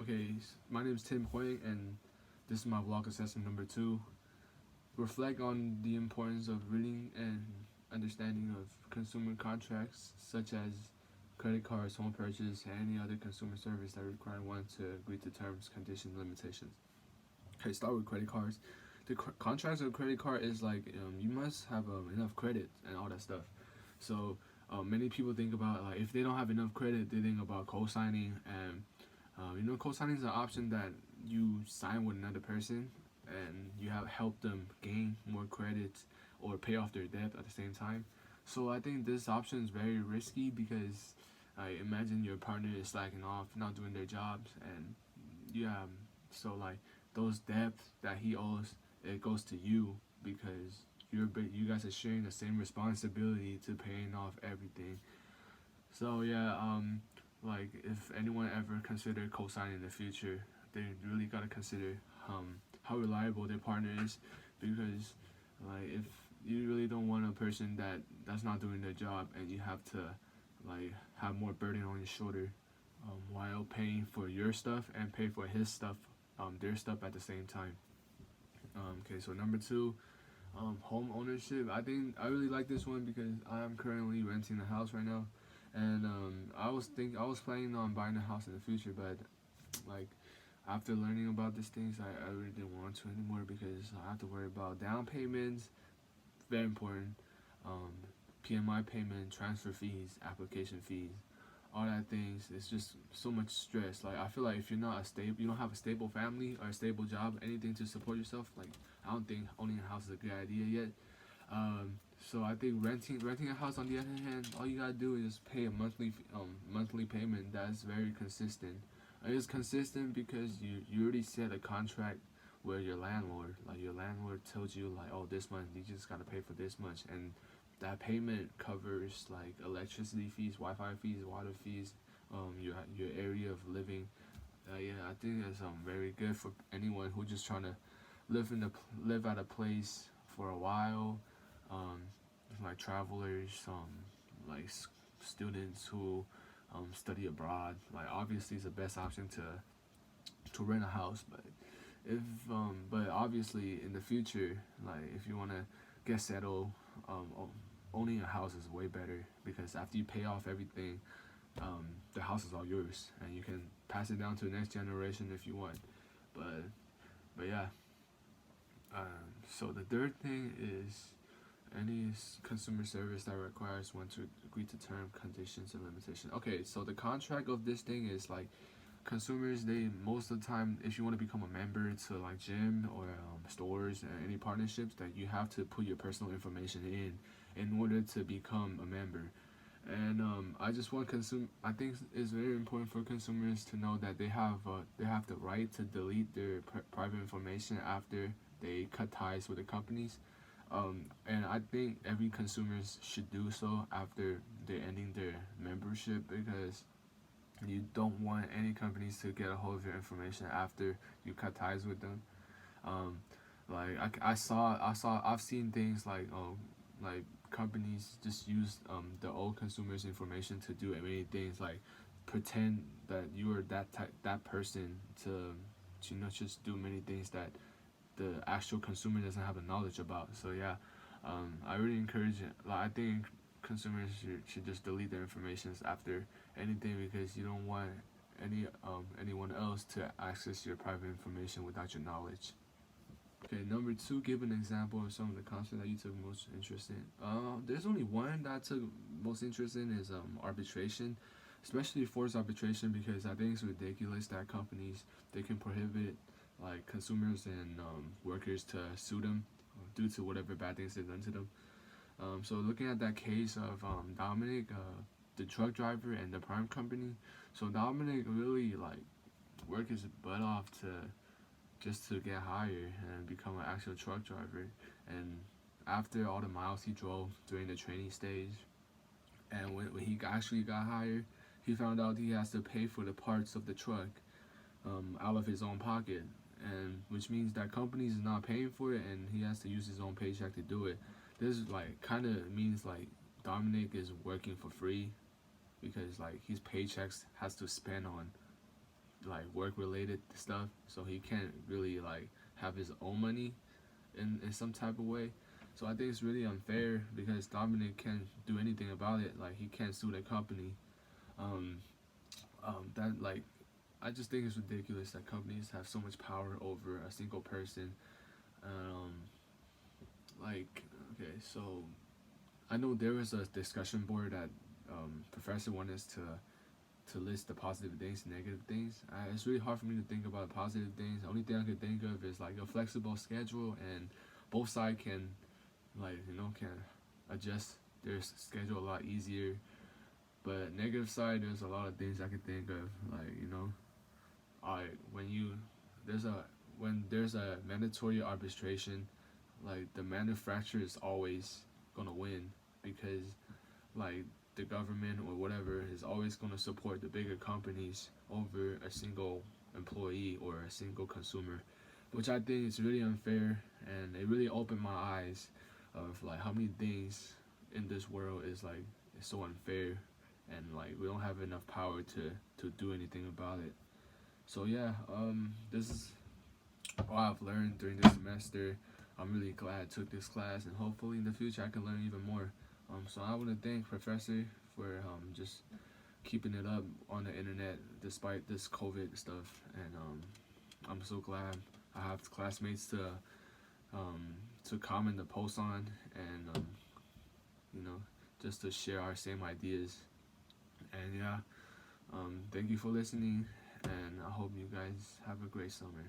Okay, my name is Tim Huang, and this is my vlog assessment number 2. Reflect on the importance of reading and understanding of consumer contracts, such as credit cards, home purchase, and any other consumer service that require one to agree to terms, conditions, limitations. Okay, start with credit cards. The contracts of a credit card is like you must have enough credit and all that stuff. So many people think about like if they don't have enough credit, they think about co-signing and co-signing is an option that you sign with another person and you have helped them gain more credit or pay off their debt at the same time. So I think this option is very risky because I imagine your partner is slacking off, not doing their jobs, and yeah, so like those debts that he owes, it goes to you because you guys are sharing the same responsibility to paying off everything. So yeah, like if anyone ever consider co-signing in the future, they really gotta consider how reliable their partner is, because like if you really don't want a person that's not doing their job and you have to like have more burden on your shoulder while paying for your stuff and pay for his stuff, their stuff at the same time. Okay, so number 2, home ownership. I really like this one because I'm currently renting a house right now, and I was planning on buying a house in the future, but like after learning about these things, I really didn't want to anymore because I have to worry about down payments, very important, um, PMI payment, transfer fees, application fees, all that things. It's just so much stress. Like I feel like if you're not a stable, you don't have a stable family or a stable job, anything to support yourself. Like I don't think owning a house is a good idea yet. So I think renting a house on the other hand, all you gotta do is pay a monthly payment that's very consistent. It's consistent because you already set a contract with your landlord. Like your landlord tells you like, oh, this month you just gotta pay for this much, and that payment covers like electricity fees, Wi-Fi fees, water fees, your area of living. Yeah, I think it's very good for anyone who just trying to live at a place for a while, um, like travelers, like students who study abroad. Like obviously, it's the best option to rent a house, but if but obviously in the future, like if you wanna get settled, owning a house is way better because after you pay off everything, the house is all yours and you can pass it down to the next generation if you want. But but yeah, so the third thing is any consumer service that requires one to agree to term, conditions, and limitations. Okay, so the contract of this thing is like consumers, they most of the time, if you want to become a member to like gym or stores and any partnerships, that you have to put your personal information in order to become a member. And I just want I think it's very important for consumers to know that they have the right to delete their private information after they cut ties with the companies. And I think every consumers should do so after they're ending their membership, because you don't want any companies to get a hold of your information after you cut ties with them. Um, like I've seen things like companies just use the old consumers' information to do many things, like pretend that you are that person to just do many things that the actual consumer doesn't have the knowledge about. So yeah, I really encourage it. Like I think consumers should just delete their information after anything, because you don't want anyone else to access your private information without your knowledge. Okay, number 2, give an example of some of the concepts that you took most interest in. There's only one that I took most interest in is arbitration, especially forced arbitration, because I think it's ridiculous that companies, they can prohibit like consumers and workers to sue them due to whatever bad things they've done to them. So looking at that case of Dominic, the truck driver and the prime company. So Dominic really like worked his butt off to just to get hired and become an actual truck driver. And after all the miles he drove during the training stage, and when he actually got hired, he found out he has to pay for the parts of the truck out of his own pocket, and which means that companies is not paying for it, and he has to use his own paycheck to do it. This like kind of means like Dominic is working for free, because like his paychecks has to spend on like work related stuff, so he can't really like have his own money in some type of way. So I think it's really unfair because Dominic can't do anything about it. Like he can't sue the company. Um, that like I just think it's ridiculous that companies have so much power over a single person. Um, like okay, so I know there was a discussion board that professor wanted us to list the positive things, negative things. It's really hard for me to think about positive things. The only thing I could think of is like a flexible schedule, and both sides can like can adjust their schedule a lot easier. But negative side, there's a lot of things I could think of, like when you there's a when there's a mandatory arbitration, like the manufacturer is always gonna win because like the government or whatever is always gonna support the bigger companies over a single employee or a single consumer, which I think is really unfair, and it really opened my eyes of like how many things in this world is like it's so unfair, and like we don't have enough power to do anything about it. So yeah, this is all I've learned during this semester. I'm really glad I took this class, and hopefully in the future I can learn even more. So I want to thank Professor for just keeping it up on the internet despite this COVID stuff, and I'm so glad I have classmates to comment the post on, and you know just to share our same ideas. And yeah, thank you for listening, and I hope you guys have a great summer.